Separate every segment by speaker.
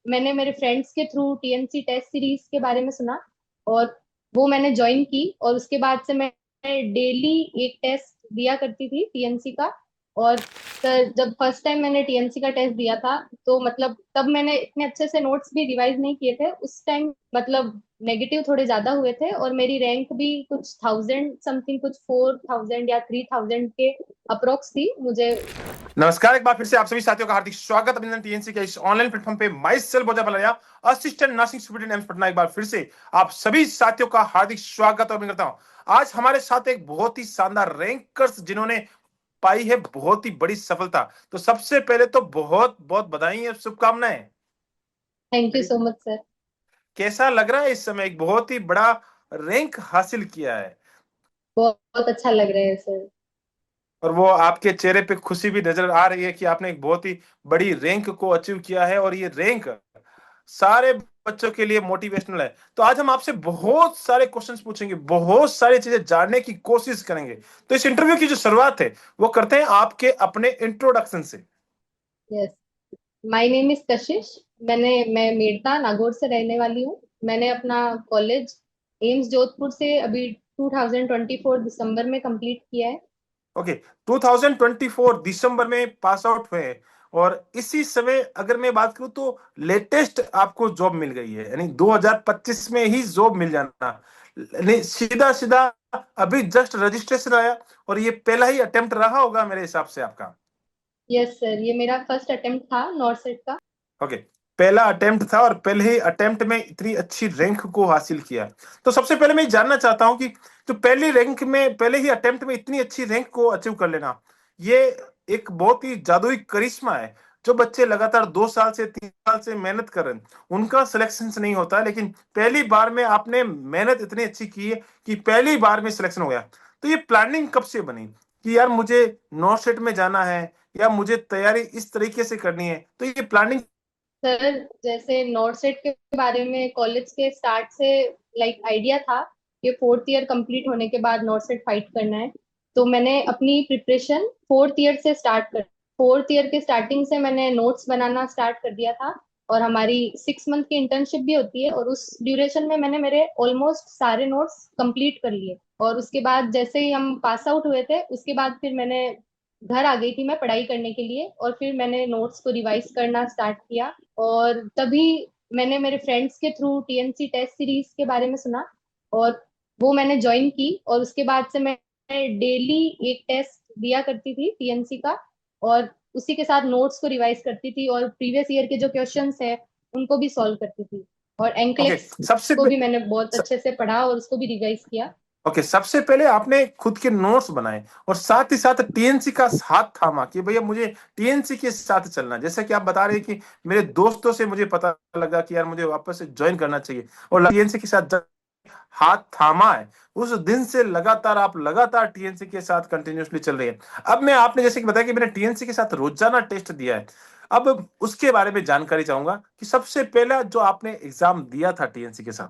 Speaker 1: मैंने मेरे फ्रेंड्स के थ्रू टीएनसी टेस्ट सीरीज के बारे में सुना, और वो मैंने ज्वाइन की। और उसके बाद से मैं डेली एक टेस्ट दिया करती थी टीएनसी का। और सर, जब फर्स्ट टाइम मैंने टीएनसी का टेस्ट दिया था, तो मतलब तब मैंने इतने अच्छे से नोट्स भी रिवाइज नहीं किए थे उस टाइम। मतलब नेगेटिव थोड़े ज्यादा हुए थे, और मेरी रैंक भी कुछ 1000 समथिंग, कुछ 4000 या 3000 के अप्रोक्स थी मुझे।
Speaker 2: नमस्कार। एक बार फिर से आप सभी साथियों का हार्दिक स्वागत। अभिनंदन टीएनसी के इस ऑनलाइन प्लेटफॉर्म पे माई सेल्फ बोजा बलरिया, assistant nursing student AIIMS Patna, एक बार फिर से आप सभी साथियों का हार्दिक स्वागत और मैं करता हूं। आज हमारे साथ एक बहुत ही शानदार रैंकर्स जिन्होंने पाई है बहुत ही बड़ी सफलता। तो सबसे पहले तो बहुत बहुत बधाई और शुभकामनाएं।
Speaker 1: Thank you so much sir.
Speaker 2: कैसा लग रहा है इस समय एक बहुत ही बड़ा रैंक हासिल किया है?
Speaker 1: बहुत बहुत अच्छा लग रहा है सर।
Speaker 2: और वो आपके चेहरे पे खुशी भी नजर आ रही है कि आपने एक बहुत ही बड़ी रैंक को अचीव किया है, और ये रैंक सारे बच्चों के लिए मोटिवेशनल है। तो आज हम आपसे बहुत सारे क्वेश्चंस पूछेंगे, बहुत सारी चीजें जानने की कोशिश करेंगे। तो इस इंटरव्यू की जो शुरुआत है वो करते हैं आपके अपने इंट्रोडक्शन से।
Speaker 1: यस, माय नेम इज कशिश। मैं मेड़ता नागौर से रहने वाली हूँ। मैंने अपना कॉलेज एम्स जोधपुर से अभी 2024 दिसंबर में कंप्लीट किया है।
Speaker 2: ओके, 2024 दिसंबर में पास आउट हुए हैं, और इसी समय अगर मैं बात करूं तो लेटेस्ट आपको जॉब मिल गई है, यानी 2025 में ही जॉब मिल जाना, नहीं सीधा सीधा अभी जस्ट रजिस्ट्रेशन आया, और ये पहला ही अटेम्प्ट रहा होगा मेरे हिसाब से आपका।
Speaker 1: यस सर, ये मेरा फर्स्ट अटेम्प्ट था नॉर्थ सेट का।
Speaker 2: ओके, पहला अटेम्प्ट था और पहले ही अटेम्प्ट में इतनी अच्छी रैंक को हासिल किया। तो सबसे पहले मैं जानना चाहता हूं कि जो पहली रैंक में पहले ही अटेम्प्ट में इतनी अच्छी रैंक को अचीव कर लेना, ये एक बहुत ही जादुई करिश्मा है। जो बच्चे लगातार 2 साल से 3 साल से मेहनत कर रहे हैं उनका सिलेक्शन नहीं होता, लेकिन पहली बार में आपने मेहनत इतनी अच्छी की है कि पहली बार में सिलेक्शन हो गया। तो ये प्लानिंग कब से बनी कि यार मुझे नॉर्थ सेट में जाना है, या मुझे तैयारी इस तरीके से करनी है? तो ये प्लानिंग।
Speaker 1: सर, जैसे नॉर्थ सेट के बारे में कॉलेज के स्टार्ट से लाइक आइडिया था कि फोर्थ ईयर कंप्लीट होने के बाद नॉर्थ सेट फाइट करना है। तो मैंने अपनी प्रिपरेशन फोर्थ ईयर से स्टार्ट कर फोर्थ ईयर के स्टार्टिंग से मैंने नोट्स बनाना स्टार्ट कर दिया था। और हमारी 6 मंथ की इंटर्नशिप भी होती है, और उस ड्यूरेशन में मैंने मेरे ऑलमोस्ट सारे नोट्स कंप्लीट कर लिए। और उसके बाद जैसे ही हम पास आउट हुए थे, उसके बाद फिर मैंने घर आ गई थी मैं पढ़ाई करने के लिए, और फिर मैंने नोट्स को रिवाइज करना स्टार्ट किया। और तभी मैंने मेरे फ्रेंड्स के थ्रू टीएनसी टेस्ट सीरीज के बारे में सुना, और वो मैंने ज्वाइन की। और उसके बाद से मैं डेली एक टेस्ट दिया करती थी टीएनसी का, और उसी के साथ नोट्स को रिवाइज करती थी, और प्रीवियस ईयर के जो क्वेश्चंस है उनको भी सॉल्व करती थी। और
Speaker 2: ओके,
Speaker 1: एंकलेक्स
Speaker 2: सबसे
Speaker 1: को भी मैंने बहुत अच्छे से पढ़ा और उसको भी रिवाइज किया।
Speaker 2: ओके, सबसे पहले आपने खुद के नोट्स बनाए, और साथ ही साथ टीएनसी का हाथ थामा कि भैया मुझे टीएनसी के साथ चलना है। जैसे कि आप बता रहे हैं कि मेरे दोस्तों से मुझे पता लगा कि यार मुझे वापस से ज्वाइन करना चाहिए, और टीएनसी के साथ हाथ थामा है। उस दिन से लगातार आप लगातार टीएनसी के साथ कंटिन्यूअसली चल रही है। अब मैं आपने जैसे कि बताया कि मैंने टीएनसी के साथ रोजाना टेस्ट दिया है, अब उसके बारे में जानकारी चाहूंगा कि सबसे पहला जो आपने एग्जाम दिया था टीएनसी के साथ,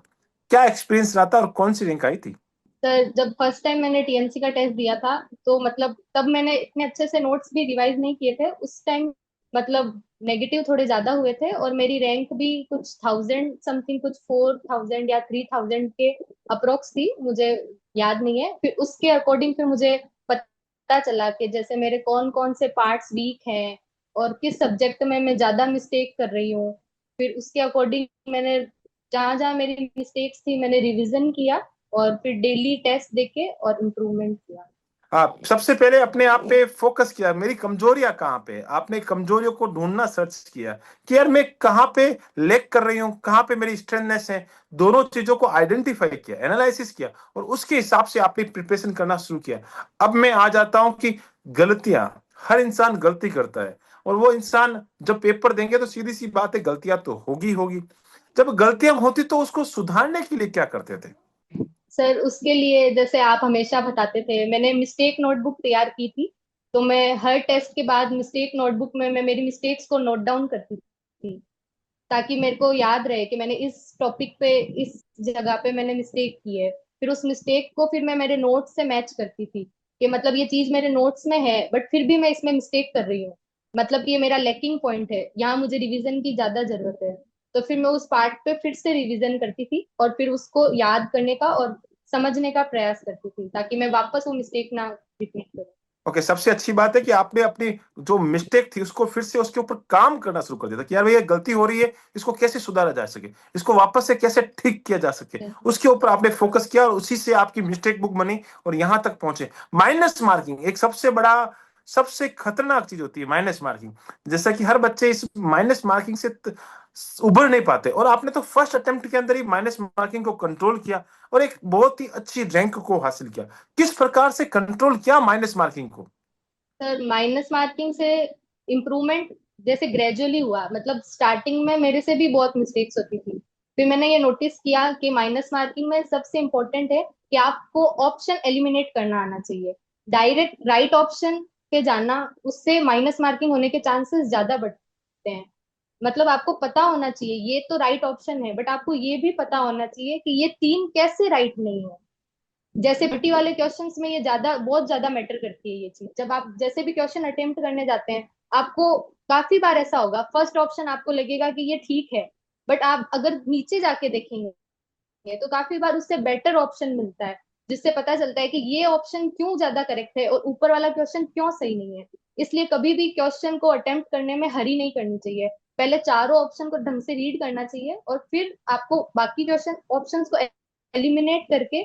Speaker 2: क्या एक्सपीरियंस रहा था और कौन सी रैंक आई थी?
Speaker 1: सर, जब फर्स्ट टाइम मैंने टीएनसी का टेस्ट दिया था, तो मतलब तब मैंने इतने अच्छे से नोट्स भी रिवाइज नहीं किए थे उस टाइम। मतलब नेगेटिव थोड़े ज्यादा हुए थे, और मेरी रैंक भी कुछ 1000 समथिंग, कुछ 4000 या 3000 के अप्रोक्स थी मुझे। याद नहीं है। फिर उसके अकॉर्डिंग फिर मुझे पता चला कि जैसे मेरे कौन कौन से पार्ट्स वीक हैं, और किस सब्जेक्ट में मैं ज्यादा मिस्टेक कर रही हूँ। फिर उसके अकॉर्डिंग मैंने जहाँ जहाँ मेरी मिस्टेक्स थी मैंने रिवीजन किया, और फिर डेली टेस्ट देके और इम्प्रूवमेंट किया।
Speaker 2: आप सबसे पहले अपने आप पे फोकस किया, मेरी कमजोरियां कहाँ पे, आपने कमजोरियों को ढूंढना सर्च किया कि यार मैं कहाँ पे लेक कर रही हूँ, कहाँ पे मेरी स्ट्रेंथनेस है। दोनों चीजों को आइडेंटिफाई किया, एनालिसिस किया, और उसके हिसाब से आपने प्रिपरेशन करना शुरू किया। अब मैं आ जाता हूँ कि गलतियां, हर इंसान गलती करता है, और वो इंसान जब पेपर देंगे तो सीधी सी बात है गलतियां तो होगी होगी। जब गलतियां होती तो उसको सुधारने के लिए क्या करते थे?
Speaker 1: सर, उसके लिए जैसे आप हमेशा बताते थे, मैंने मिस्टेक नोटबुक तैयार की थी। तो मैं हर टेस्ट के बाद मिस्टेक नोटबुक में मैं मेरी मिस्टेक्स को नोट डाउन करती थी, ताकि मेरे को याद रहे कि मैंने इस टॉपिक पे, इस जगह पे मैंने मिस्टेक की है। फिर उस मिस्टेक को फिर मैं मेरे नोट्स से मैच करती थी, कि मतलब ये चीज मेरे नोट्स में है बट फिर भी मैं इसमें मिस्टेक कर रही हूँ। मतलब कि ये मेरा लैकिंग पॉइंट है, यहाँ मुझे रिवीजन की ज्यादा जरूरत है। तो फिर मैं उस पार्ट पे फिर से रिवीजन करती थी और फिर उसको याद करने का और समझने का प्रयास करती थी, ताकि मैं वापस वो मिस्टेक ना रिपीट करूं।
Speaker 2: ओके, सबसे अच्छी बात है कि आपने अपनी जो मिस्टेक थी उसको फिर से उसके ऊपर काम करना शुरू कर दिया था कि यार भैया गलती हो रही है, इसको कैसे सुधारा जा सके, इसको वापस से कैसे ठीक किया जा सके, उसके ऊपर आपने फोकस किया और उसी से आपकी मिस्टेक बुक बनी और यहां तक पहुंचे। माइनस मार्किंग एक सबसे बड़ा, सबसे खतरनाक चीज होती है माइनस मार्किंग। जैसा कि हर बच्चे इस माइनस मार्किंग से उभर नहीं पाते, और आपने तो फर्स्ट अटेम्प्ट के अंदर ही माइनस मार्किंग को कंट्रोल किया और एक बहुत ही अच्छी रैंक को हासिल किया। किस प्रकार से कंट्रोल किया माइनस मार्किंग को?
Speaker 1: सर माइनस मार्किंग से इम्प्रूवमेंट जैसे ग्रेजुअली हुआ, मतलब स्टार्टिंग में मेरे से भी बहुत मिस्टेक्स होती थी। फिर मैंने ये नोटिस किया कि माइनस मार्किंग में सबसे इम्पोर्टेंट है कि आपको ऑप्शन एलिमिनेट करना आना चाहिए। डायरेक्ट राइट ऑप्शन पे जाना, उससे माइनस मार्किंग होने के चांसेस ज्यादा बढ़ते हैं। मतलब आपको पता होना चाहिए ये तो राइट ऑप्शन है, बट आपको ये भी पता होना चाहिए कि ये तीन कैसे राइट नहीं है। जैसे पीटी वाले क्वेश्चंस में ये ज्यादा, बहुत ज्यादा मैटर करती है ये चीज। जब आप जैसे भी क्वेश्चन अटेम्प्ट करने जाते हैं, आपको काफी बार ऐसा होगा फर्स्ट ऑप्शन आपको लगेगा कि ये ठीक है, बट आप अगर नीचे जाके देखेंगे तो काफी बार उससे बेटर ऑप्शन मिलता है, जिससे पता चलता है कि ये ऑप्शन क्यों ज्यादा करेक्ट है और ऊपर वाला क्वेश्चन क्यों सही नहीं है। इसलिए कभी भी क्वेश्चन को अटेम्प्ट करने में हरी नहीं करनी चाहिए। पहले चारों ऑप्शन को ढंग से रीड करना चाहिए और फिर आपको बाकी क्वेश्चन ऑप्शंस को एलिमिनेट करके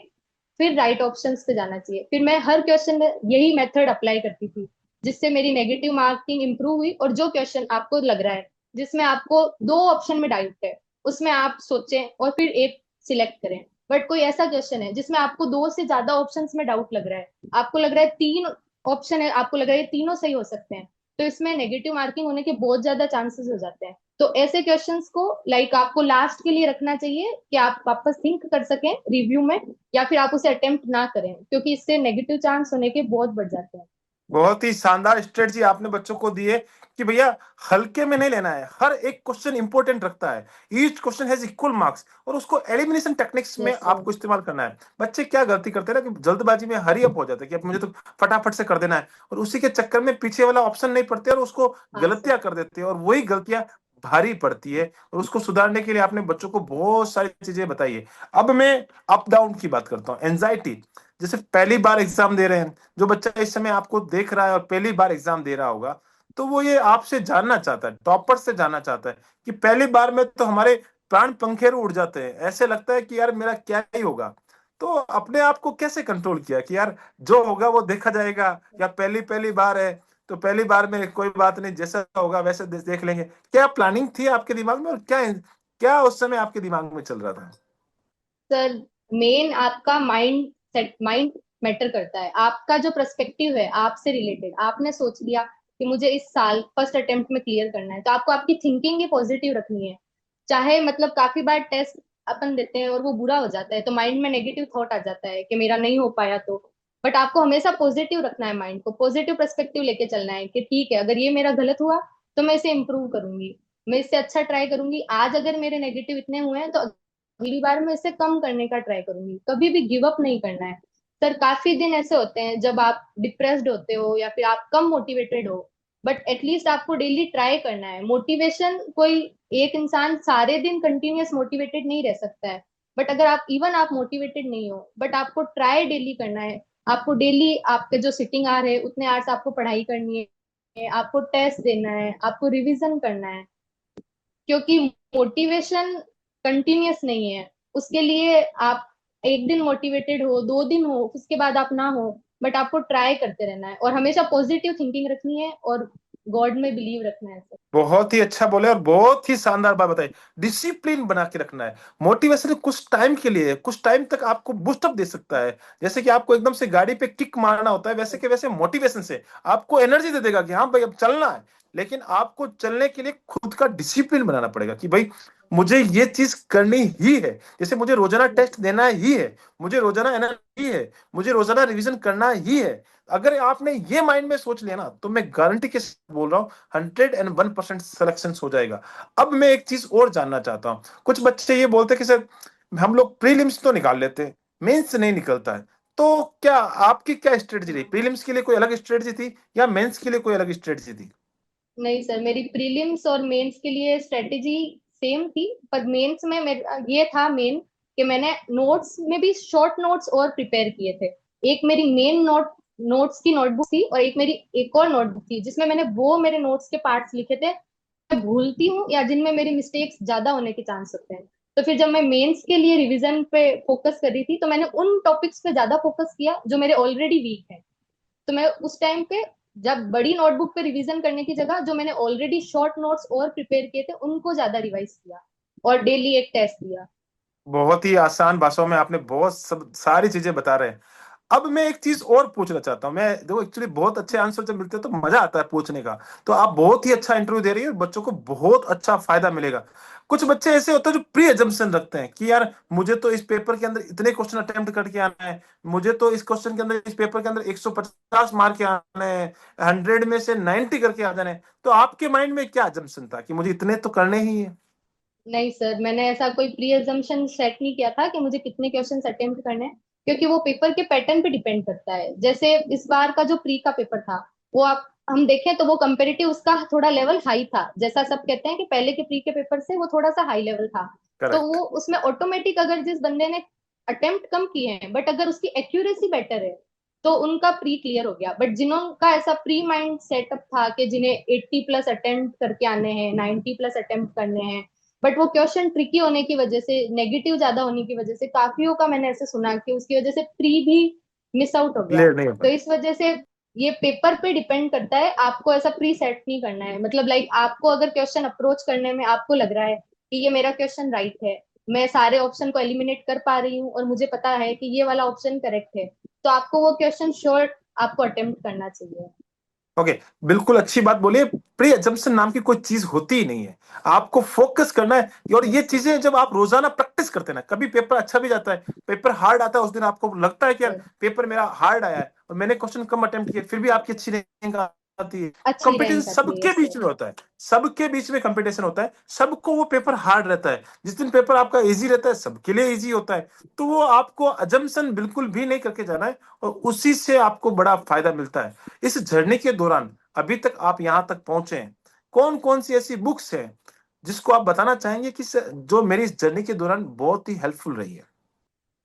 Speaker 1: फिर राइट ऑप्शंस पे जाना चाहिए। फिर मैं हर क्वेश्चन में यही मेथड अप्लाई करती थी, जिससे मेरी नेगेटिव मार्किंग इंप्रूव हुई। और जो क्वेश्चन आपको लग रहा है जिसमें आपको दो ऑप्शन में डाउट है, उसमें आप सोचें और फिर एक सिलेक्ट करें। बट कोई ऐसा क्वेश्चन है जिसमें आपको दो से ज्यादा ऑप्शंस में डाउट लग रहा है, आपको लग रहा है तीन ऑप्शन है, आपको लग रहा है ये तीनों सही हो सकते हैं, तो इसमें नेगेटिव मार्किंग होने के बहुत ज्यादा चांसेस हो जाते हैं। तो ऐसे क्वेश्चंस को लाइक आपको लास्ट के लिए रखना चाहिए कि आप वापस थिंक कर सकें रिव्यू में, या फिर आप उसे अटेम्प्ट ना करें, क्योंकि इससे नेगेटिव चांस होने के बहुत बढ़ जाते हैं।
Speaker 2: बहुत ही शानदार स्ट्रेटजी आपने बच्चों को दी है कि भैया हल्के में नहीं लेना है, हर एक क्वेश्चन इंपॉर्टेंट रखता है, each question has equal marks, और उसको एलिमिनेशन टेक्निक्स में
Speaker 1: यस सर।
Speaker 2: आपको इस्तेमाल करना है। बच्चे क्या गलती करते हैं ना कि जल्दबाजी में हरी अप हो जाते हैं कि अब मुझे तो फटाफट से कर देना है, और उसी के चक्कर में पीछे वाला ऑप्शन नहीं पढ़ते और उसको
Speaker 1: हाँ सर।
Speaker 2: गलतियां कर देते हैं, और वही गलतियां भारी पड़ती है। और उसको सुधारने के लिए आपने बच्चों को बहुत सारी चीजें बताई है। अब मैं अप डाउन की बात करता हूँ, एंजाइटी। जैसे पहली बार एग्जाम दे रहे हैं, जो बच्चा इस समय आपको देख रहा है और पहली बार एग्जाम दे रहा होगा, तो वो ये आपसे जानना चाहता है, टॉपर से जानना चाहता है कि पहली बार में तो हमारे प्राण पंखेरु उड़ जाते हैं, ऐसे लगता है कि यार मेरा क्या ही होगा। तो अपने आप को कैसे कंट्रोल किया कि यार जो होगा वो देखा जाएगा, या पहली पहली बार है तो पहली बार में कोई बात नहीं, जैसा होगा वैसे देख लेंगे। क्या प्लानिंग थी आपके दिमाग में, और क्या क्या उस समय आपके दिमाग में चल रहा था?
Speaker 1: सर मेन आपका माइंड सेट, माइंड मैटर करता है। आपका जो पर्सपेक्टिव है आपसे रिलेटेड, आपने सोच लिया कि मुझे इस साल फर्स्ट अटेम्प्ट में क्लियर करना है, तो आपको आपकी थिंकिंग ही पॉजिटिव रखनी है। चाहे मतलब काफी बार टेस्ट अपन देते हैं और वो बुरा हो जाता है, तो माइंड में नेगेटिव थॉट आ जाता है कि मेरा नहीं हो पाया तो। बट आपको हमेशा पॉजिटिव रखना है, माइंड को पॉजिटिव पर्सपेक्टिव लेके चलना है कि ठीक है, अगर ये मेरा गलत हुआ तो मैं इसे इम्प्रूव करूंगी, मैं इससे अच्छा ट्राई करूंगी। आज अगर मेरे नेगेटिव इतने हुए हैं तो अगली बार मैं इसे कम करने का ट्राई करूंगी। कभी भी गिव अप नहीं करना है। सर काफी दिन ऐसे होते हैं जब आप डिप्रेस्ड होते हो या फिर आप कम मोटिवेटेड हो, बट एटलीस्ट आपको डेली ट्राई करना है। मोटिवेशन कोई, एक इंसान सारे दिन कंटिन्यूअस मोटिवेटेड नहीं रह सकता है। बट अगर आप इवन आप मोटिवेटेड नहीं हो, बट आपको ट्राई डेली करना है। आपको डेली आपके जो सिटिंग आर है उतने आवर्स आपको पढ़ाई करनी है, आपको टेस्ट देना है, आपको रिवीजन करना है। क्योंकि मोटिवेशन कंटिन्यूअस नहीं है। उसके लिए आप एक दिन मोटिवेटेड हो, दो दिन हो, उसके बाद आप ना हो, बट आपको ट्राई करते रहना है और हमेशा पॉजिटिव थिंकिंग रखनी है और गॉड में बिलीव रखना है सर।
Speaker 2: बहुत ही अच्छा बोले और बहुत ही शानदार बात बताई। डिसिप्लिन बना के रखना है। मोटिवेशन कुछ टाइम के लिए, कुछ टाइम तक आपको बूस्टअप दे सकता है। जैसे कि आपको एकदम से गाड़ी पे किक मारना होता है, वैसे के वैसे मोटिवेशन से आपको एनर्जी दे देगा कि हाँ भाई अब चलना है। लेकिन आपको चलने के लिए खुद का डिसिप्लिन बनाना पड़ेगा कि भाई मुझे ये चीज करनी ही है। जैसे मुझे रोजाना टेस्ट देना ही है, मुझे रोजाना एनर्जी है, मुझे रोजाना रिवीजन करना ही है। अगर आपने ये माइंड में सोच लिया ना, तो मैं गारंटी के साथ बोल रहा हूँ 101% सिलेक्शन हो जाएगा। अब मैं एक चीज और जानना चाहता हूँ। कुछ बच्चे ये बोलते हैं कि सर हम लोग प्रीलिम्स तो निकाल लेते हैं, मेंस नहीं निकलता है। तो क्या आपकी क्या स्ट्रेटजी रही? प्रीलिम्स के लिए कोई अलग स्ट्रेटजी थी या मेंस के लिए कोई अलग स्ट्रेटजी थी?
Speaker 1: नहीं सर, मेरी प्रीलिम्स और मेंस के लिए स्ट्रेटेजी सेम थी, पर मेंस में मेरा ये था मेन कि मैंने नोट्स में भी शॉर्ट नोट्स और प्रिपेयर किए थे। एक मेरी मेन नोट्स की नोटबुक थी, और एक मेरी एक और नोटबुक थी जिसमें मैंने वो मेरे नोट्स के पार्ट्स लिखे थे मैं भूलती हूँ या जिनमें मेरी मिस्टेक्स ज्यादा होने के चांस होते हैं। तो फिर जब मैं मेंस के लिए रिवीजन पे फोकस कर रही थी, तो मैंने उन टॉपिक्स पे ज्यादा फोकस किया जो मेरे ऑलरेडी वीक है। तो मैं उस टाइम पे जब बड़ी नोटबुक पे रिवीजन करने की जगह जो मैंने ऑलरेडी शॉर्ट नोट्स और प्रिपेयर किए थे उनको ज्यादा रिवाइज किया, और डेली एक टेस्ट दिया।
Speaker 2: बहुत ही आसान भाषाओं में आपने बहुत सब सारी चीजें बता रहे हैं। अब मैं एक चीज और पूछना चाहता हूँ। मैं देखो एक्चुअली बहुत अच्छे आंसर जब मिलते हैं तो मजा आता है पूछने का। तो आप बहुत ही अच्छा इंटरव्यू दे रही है और बच्चों को बहुत अच्छा फायदा मिलेगा। कुछ बच्चे ऐसे होते हैं जो प्री एजम्पशन रखते हैं कि यार मुझे तो इस पेपर के अंदर इतने क्वेश्चन अटेम्प्ट करके आना है, मुझे तो इस क्वेश्चन के अंदर इस पेपर के अंदर 150 मार्क के आने हैं, 100 में से 90 करके आ जाने हैं। तो आपके माइंड में क्या एजम्पशन था कि मुझे इतने तो करने ही है?
Speaker 1: नहीं सर, मैंने ऐसा कोई प्री अजम्पशन सेट नहीं किया था कि मुझे कितने क्वेश्चंस अटेम्प्ट करने हैं, क्योंकि वो पेपर के पैटर्न पे डिपेंड करता है। जैसे इस बार का जो प्री का पेपर था, वो आप हम देखें तो वो कंपेरेटिव उसका थोड़ा लेवल हाई था। जैसा सब कहते हैं कि पहले के प्री के पेपर से वो थोड़ा सा हाई लेवल था। तो
Speaker 2: करेक्ट।
Speaker 1: वो उसमें ऑटोमेटिक, अगर जिस बंदे ने अटेम्प्ट कम किए हैं बट अगर उसकी एक्यूरेसी बेटर है, तो उनका प्री क्लियर हो गया। बट जिनका ऐसा प्री माइंड सेटअप था कि जिन्हें 80 प्लस अटेम्प्ट करके आने हैं, 90 प्लस अटेम्प्ट करने हैं, बट वो क्वेश्चन ट्रिकी होने की वजह से, नेगेटिव ज्यादा होने की वजह से, काफियों का मैंने ऐसे सुना कि उसकी वजह से प्री भी मिस आउट हो गया।
Speaker 2: क्लियर नहीं
Speaker 1: तो
Speaker 2: होता।
Speaker 1: इस वजह से ये पेपर पे डिपेंड करता है। आपको ऐसा प्री सेट नहीं करना है। मतलब लाइक आपको अगर क्वेश्चन अप्रोच करने में आपको लग रहा है कि ये मेरा क्वेश्चन राइट है, मैं सारे ऑप्शन को एलिमिनेट कर पा रही हूँ और मुझे पता है कि ये वाला ऑप्शन करेक्ट है, तो आपको वो क्वेश्चन श्योर आपको अटेम्प्ट करना चाहिए।
Speaker 2: ओके। बिल्कुल अच्छी बात बोली है। प्री एजम्पशन नाम की कोई चीज होती ही नहीं है। आपको फोकस करना है। और ये
Speaker 1: यस सर।
Speaker 2: चीजें जब आप रोजाना प्रैक्टिस करते हैं ना, कभी पेपर अच्छा भी जाता है, पेपर हार्ड आता है, उस दिन आपको लगता है कि यार
Speaker 1: सर,
Speaker 2: पेपर मेरा हार्ड आया है और मैंने क्वेश्चन कम अटेम्प्ट किए, फिर भी आपकी अच्छी रैंक आती है।
Speaker 1: अच्छी
Speaker 2: कंपटीशन
Speaker 1: रैंक आती है।
Speaker 2: सबके
Speaker 1: यस
Speaker 2: बीच
Speaker 1: सर।
Speaker 2: में होता है। सबके बीच में कंपटीशन होता है। सबको वो पेपर हार्ड रहता है। जिस दिन पेपर आपका इजी रहता है सबके लिए इजी होता है। तो वो आपको अजम्पशन बिल्कुल भी नहीं करके जाना है। और उसी से आपको बड़ा फायदा मिलता है। इस जर्नी के दौरान अभी तक आप यहां तक पहुंचे हैं, कौन कौन सी ऐसी बुक्स हैं जिसको आप बताना चाहेंगे कि जो मेरी इस जर्नी के दौरान बहुत ही हेल्पफुल रही है?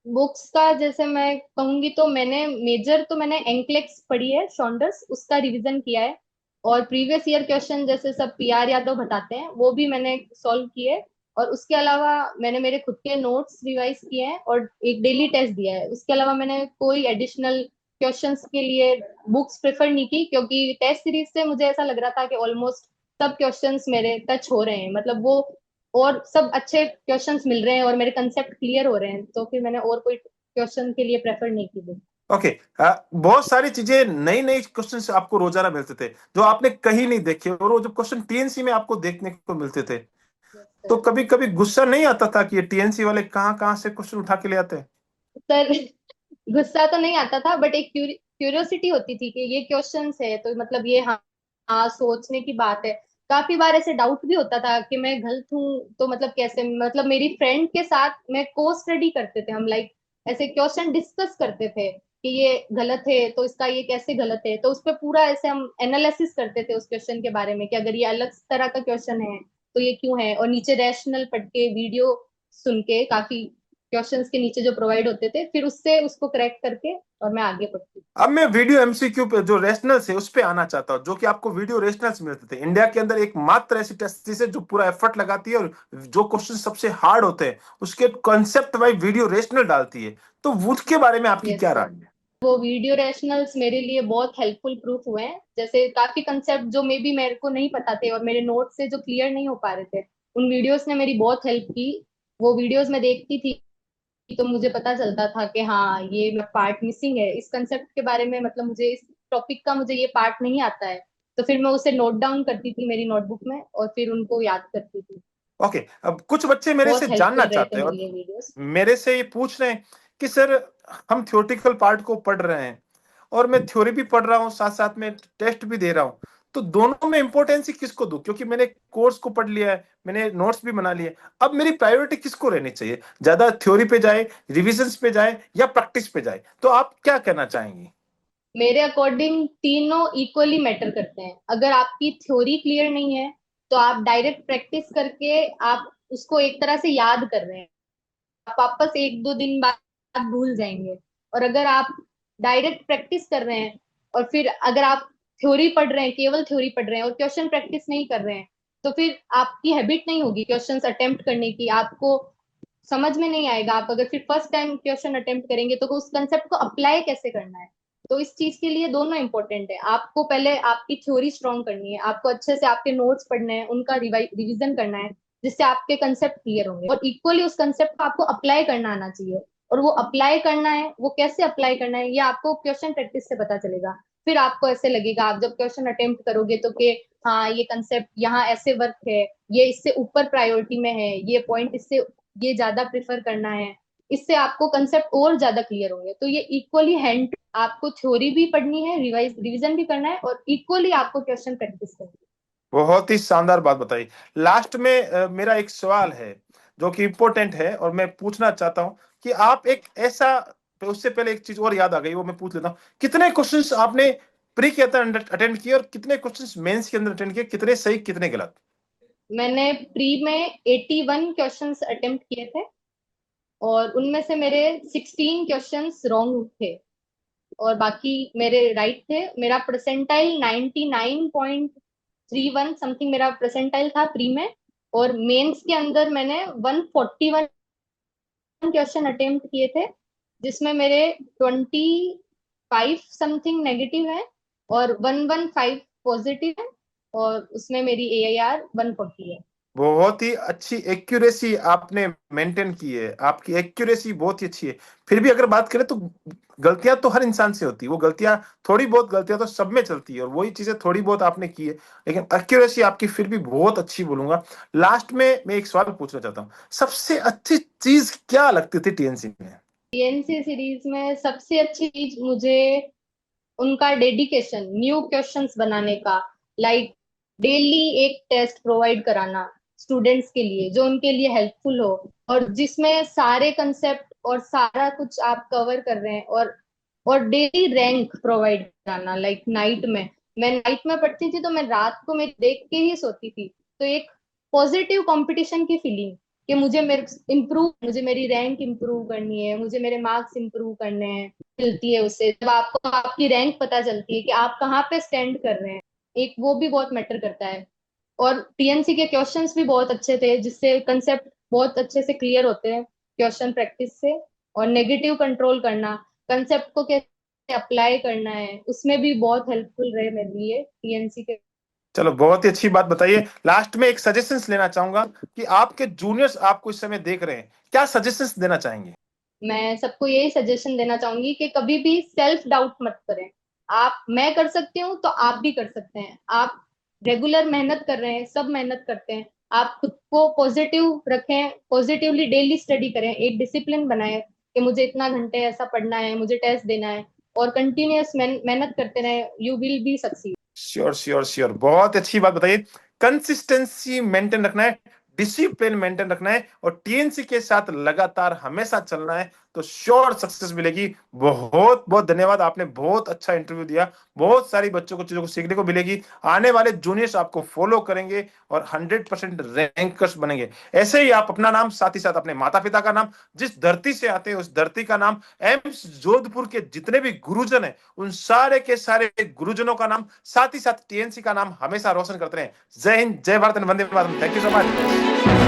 Speaker 1: बुक्स का जैसे मैं कहूंगी तो मैंने एंक्लेक्स पढ़ी है, शॉन्डर्स, उसका रिवीजन किया है। और प्रीवियस ईयर क्वेश्चन जैसे सब पीआर यादव बताते हैं वो भी मैंने सॉल्व किए। और उसके अलावा मैंने मेरे खुद के नोट्स रिवाइज किए हैं और एक डेली टेस्ट दिया है। उसके अलावा मैंने कोई एडिशनल क्वेश्चंस के लिए बुक्स प्रेफर नहीं की, क्योंकि टेस्ट सीरीज से मुझे ऐसा लग रहा था कि ऑलमोस्ट सब क्वेश्चंस मेरे टच हो रहे हैं, मतलब वो और सब अच्छे क्वेश्चंस मिल रहे हैं और मेरे कंसेप्ट क्लियर हो रहे हैं, तो फिर मैंने और कोई क्वेश्चन के लिए प्रेफर नहीं की बुक।
Speaker 2: ओके। बहुत सारी चीजें नई नई क्वेश्चन आपको रोजाना मिलते थे जो आपने कहीं नहीं देखे, और वो जो क्वेश्चन टीएनसी में आपको देखने को मिलते थे,
Speaker 1: यस
Speaker 2: तो
Speaker 1: सर।
Speaker 2: कभी कभी गुस्सा नहीं आता था कि ये टीएनसी वाले कहाँ कहाँ से क्वेश्चन उठा के ले आते हैं?
Speaker 1: सर, गुस्सा तो नहीं आता था, बट एक क्यूरियोसिटी होती थी कि ये क्वेश्चंस है तो मतलब ये, हाँ हाँ, सोचने की बात है। काफी बार ऐसे डाउट भी होता था कि मैं गलत हूँ, तो मतलब कैसे, मतलब मेरी फ्रेंड के साथ मैं को स्टडी करते थे हम, लाइक ऐसे क्वेश्चन डिस्कस करते थे कि ये गलत है तो इसका ये कैसे गलत है, तो उस पे पूरा ऐसे हम एनालिसिस करते थे उस क्वेश्चन के बारे में कि अगर ये अलग तरह का क्वेश्चन है तो ये क्यों है। और नीचे रैशनल पढ़ के, वीडियो सुन के, काफी क्वेश्चंस के नीचे जो प्रोवाइड होते थे, फिर उससे उसको करेक्ट करके और मैं आगे पढ़ती थी।
Speaker 2: अब मैं वीडियो एमसीक्यू पे जो रेशनल्स है उस पे आना चाहता हूँ, जो कि आपको वीडियो रेशनल्स मिलते थे। इंडिया के अंदर एकमात्र ऐसी टेस्ट सीरीज है जो पूरा एफर्ट लगाती है और जो क्वेश्चन सबसे हार्ड होते हैं उसके कॉन्सेप्ट वाइज वीडियो रेशनल डालती है। तो उसके बारे में आपकी
Speaker 1: यस
Speaker 2: क्या
Speaker 1: सर।
Speaker 2: राय है?
Speaker 1: वो वीडियो रैशनल्स मेरे लिए बहुत हेल्पफुल प्रूफ हुए हैं। जैसे काफी कंसेप्ट जो मे बी मेरे को नहीं पता थे और मेरे नोट से जो क्लियर नहीं हो पा रहे थे, उन वीडियोस ने मेरी बहुत हेल्प की। वो वीडियोस मैं देखती थी तो मुझे पता चलता था कि हाँ, ये पार्ट मिसिंग है इस कंसेप्ट के बारे में, मतलब मुझे इस टॉपिक का मुझे ये पार्ट नहीं आता है। तो फिर मैं उसे नोट डाउन करती थी मेरी नोटबुक में और फिर उनको याद करती थी।
Speaker 2: ओके। अब कुछ बच्चे मेरे से
Speaker 1: बहुत
Speaker 2: जानना
Speaker 1: हेल्पफुल रहे
Speaker 2: चाहते
Speaker 1: थे
Speaker 2: हैं
Speaker 1: मेरे
Speaker 2: और
Speaker 1: लिए वीडियोस।
Speaker 2: मेरे से ये पूछ रहे हैं कि सर हम थ्योरेटिकल पार्ट को पढ़ रहे हैं और मैं थ्योरी भी पढ़ रहा हूँ, साथ साथ में टेस्ट भी दे रहा हूँ, तो दोनों में इंपॉर्टेंस किसको दूं? क्योंकि मैंने कोर्स को पढ़ लिया है, मैंने नोट्स भी बना लिए, अब मेरी प्रायोरिटी किसको रहनी चाहिए? ज्यादा थ्योरी पे जाए, रिविजन्स पे जाए, या प्रैक्टिस पे जाए? तो आप क्या कहना चाहेंगी?
Speaker 1: मेरे अकॉर्डिंग तीनों इक्वली मैटर करते हैं। अगर आपकी थ्योरी क्लियर नहीं है तो आप डायरेक्ट प्रैक्टिस करके आप उसको एक तरह से याद कर रहे हैं, आप वापस 1-2 दिन बाद भूल जाएंगे। और अगर आप डायरेक्ट प्रैक्टिस कर रहे हैं, और फिर अगर आप थ्योरी पढ़ रहे हैं, केवल थ्योरी पढ़ रहे हैं और क्वेश्चन प्रैक्टिस नहीं कर रहे हैं, तो फिर आपकी हैबिट नहीं होगी क्वेश्चंस अटेम्प्ट करने की, आपको समझ में नहीं आएगा। आप अगर फिर फर्स्ट टाइम क्वेश्चन अटेम्प्ट करेंगे तो उस कंसेप्ट को अप्लाई कैसे करना है। तो इस चीज के लिए दोनों इंपॉर्टेंट है, आपको पहले आपकी थ्योरी स्ट्रॉन्ग करनी है, आपको अच्छे से आपके नोट्स पढ़ने हैं, उनका रिवीजन करना है, जिससे आपके कंसेप्ट क्लियर होंगे, और इक्वली उस कंसेप्ट को आपको अप्लाई करना आना चाहिए। और वो अप्लाई करना है, वो कैसे अप्लाई करना है, ये आपको क्वेश्चन प्रैक्टिस से पता चलेगा। फिर आपको ऐसे लगेगा, आप जब क्वेश्चन अटेम्प्ट करोगे तो कि हाँ ये कंसेप्ट यहाँ ऐसे वर्क है, ये इससे ऊपर प्रायोरिटी में है, ये पॉइंट इससे ये ज्यादा प्रेफर करना है, इससे आपको कंसेप्ट और ज्यादा क्लियर होंगे। तो ये इक्वली हैंड, आपको थ्योरी भी पढ़नी है, रिवीजन भी करना है, और इक्वली आपको क्वेश्चन प्रैक्टिस करनी है।
Speaker 2: बहुत ही शानदार बात बताई। लास्ट में मेरा एक सवाल है जो कि इम्पोर्टेंट है और मैं पूछना चाहता हूं कि आप एक ऐसा, तो उससे पहले एक चीज और याद आ गई, वो मैं पूछ लेता हूं। कितने क्वेश्चंस आपने प्री के अंदर अटेंड किए और कितने क्वेश्चंस मेंस के अंदर अटेंड किए, कितने सही कितने गलत?
Speaker 1: मैंने प्री में 81 क्वेश्चंस अटेम्प्ट किए थे, और उनमें से मेरे 16 क्वेश्चंस रॉन्ग थे और बाकी मेरे राइट थे। मेरा परसेंटाइल 99.31 समथिंग मेरा परसेंटाइल था प्री में। और मेंस के अंदर मैंने 141 क्वेश्चन अटेम्प्ट किए थे, जिसमें मेरे 25 समथिंग नेगेटिव है और 115 पॉजिटिव है, और उसमें मेरी AIR 140 है।
Speaker 2: बहुत ही अच्छी एक्यूरेसी आपने मेंटेन की है, आपकी एक्यूरेसी बहुत ही अच्छी है। फिर भी अगर बात करें तो गलतियां तो हर इंसान से होती है, वो गलतियां, थोड़ी बहुत गलतियां तो सब में चलती है और वही चीजें थोड़ी बहुत आपने की है, लेकिन एक्यूरेसी आपकी फिर भी बहुत अच्छी बोलूंगा। लास्ट में मैं एक सवाल पूछना चाहता हूँ, सबसे अच्छी चीज क्या लगती थी टीएनसी में?
Speaker 1: TNC सीरीज में सबसे अच्छी चीज मुझे उनका डेडिकेशन न्यू क्वेश्चंस बनाने का, लाइक डेली एक टेस्ट प्रोवाइड कराना स्टूडेंट्स के लिए जो उनके लिए हेल्पफुल हो, और जिसमें सारे कंसेप्ट और सारा कुछ आप कवर कर रहे हैं, और डेली रैंक प्रोवाइड कराना। लाइक नाइट में, मैं नाइट में पढ़ती थी तो मैं रात को मैं देख के ही सोती थी, तो एक पॉजिटिव कंपटीशन की फीलिंग कि मुझे मेरी रैंक इम्प्रूव करनी है, मुझे मेरे मार्क्स इम्प्रूव करने हैं, मिलती है उससे। जब आपको आपकी रैंक पता चलती है कि आप कहाँ पे स्टैंड कर रहे हैं, एक वो भी बहुत मैटर करता है। और TNC के क्वेश्चंस भी बहुत अच्छे थे, जिससे कंसेप्ट बहुत अच्छे से क्लियर होते हैं क्वेश्चन प्रैक्टिस से। और नेगेटिव कंट्रोल करना, कंसेप्ट को कैसे अप्लाई करना है, उसमें भी बहुत हेल्पफुल रहे मेरे लिए TNC के।
Speaker 2: चलो, बहुत ही अच्छी बात बताइए। लास्ट में एक सजेशंस लेना चाहूंगा कि आपके जूनियर्स आपको इस समय देख रहे हैं, क्या सजेशंस देना चाहेंगे?
Speaker 1: मैं सबको यही सजेशन देना चाहूंगी कि कभी भी सेल्फ डाउट मत करें। आप, मैं कर सकती हूँ तो आप भी कर सकते हैं। आप रेगुलर मेहनत कर रहे हैं, सब मेहनत करते हैं, आप खुद को पॉजिटिव रखें, पॉजिटिवली डेली स्टडी करें, एक डिसिप्लिन बनाएं कि मुझे इतना घंटे ऐसा पढ़ना है, मुझे टेस्ट देना है, और कंटिन्यूअस मेहनत करते रहे, you will be succeed.
Speaker 2: Sure sure sure, बहुत अच्छी बात बताइए। कंसिस्टेंसी मेंटेन रखना है, डिसिप्लिन मेंटेन रखना है और टीएनसी के साथ लगातार हमेशा चलना है, तो श्योर सक्सेस मिलेगी। बहुत बहुत धन्यवाद, आपने बहुत अच्छा इंटरव्यू दिया। बहुत सारी बच्चों को चीजों को सीखने को मिलेगी। आने वाले जूनियर्स आपको फॉलो करेंगे और 100% रैंकर्स बनेंगे। ऐसे ही आप अपना नाम, साथ ही साथ अपने माता पिता का नाम, जिस धरती से आते हैं उस धरती का नाम, एम्स जोधपुर के जितने भी गुरुजन हैं उन सारे के सारे गुरुजनों का नाम, साथ ही साथ टीएनसी का नाम हमेशा रोशन करते रहे। जय हिंद, जय भारत, वंदे मातरम। Thank you so much.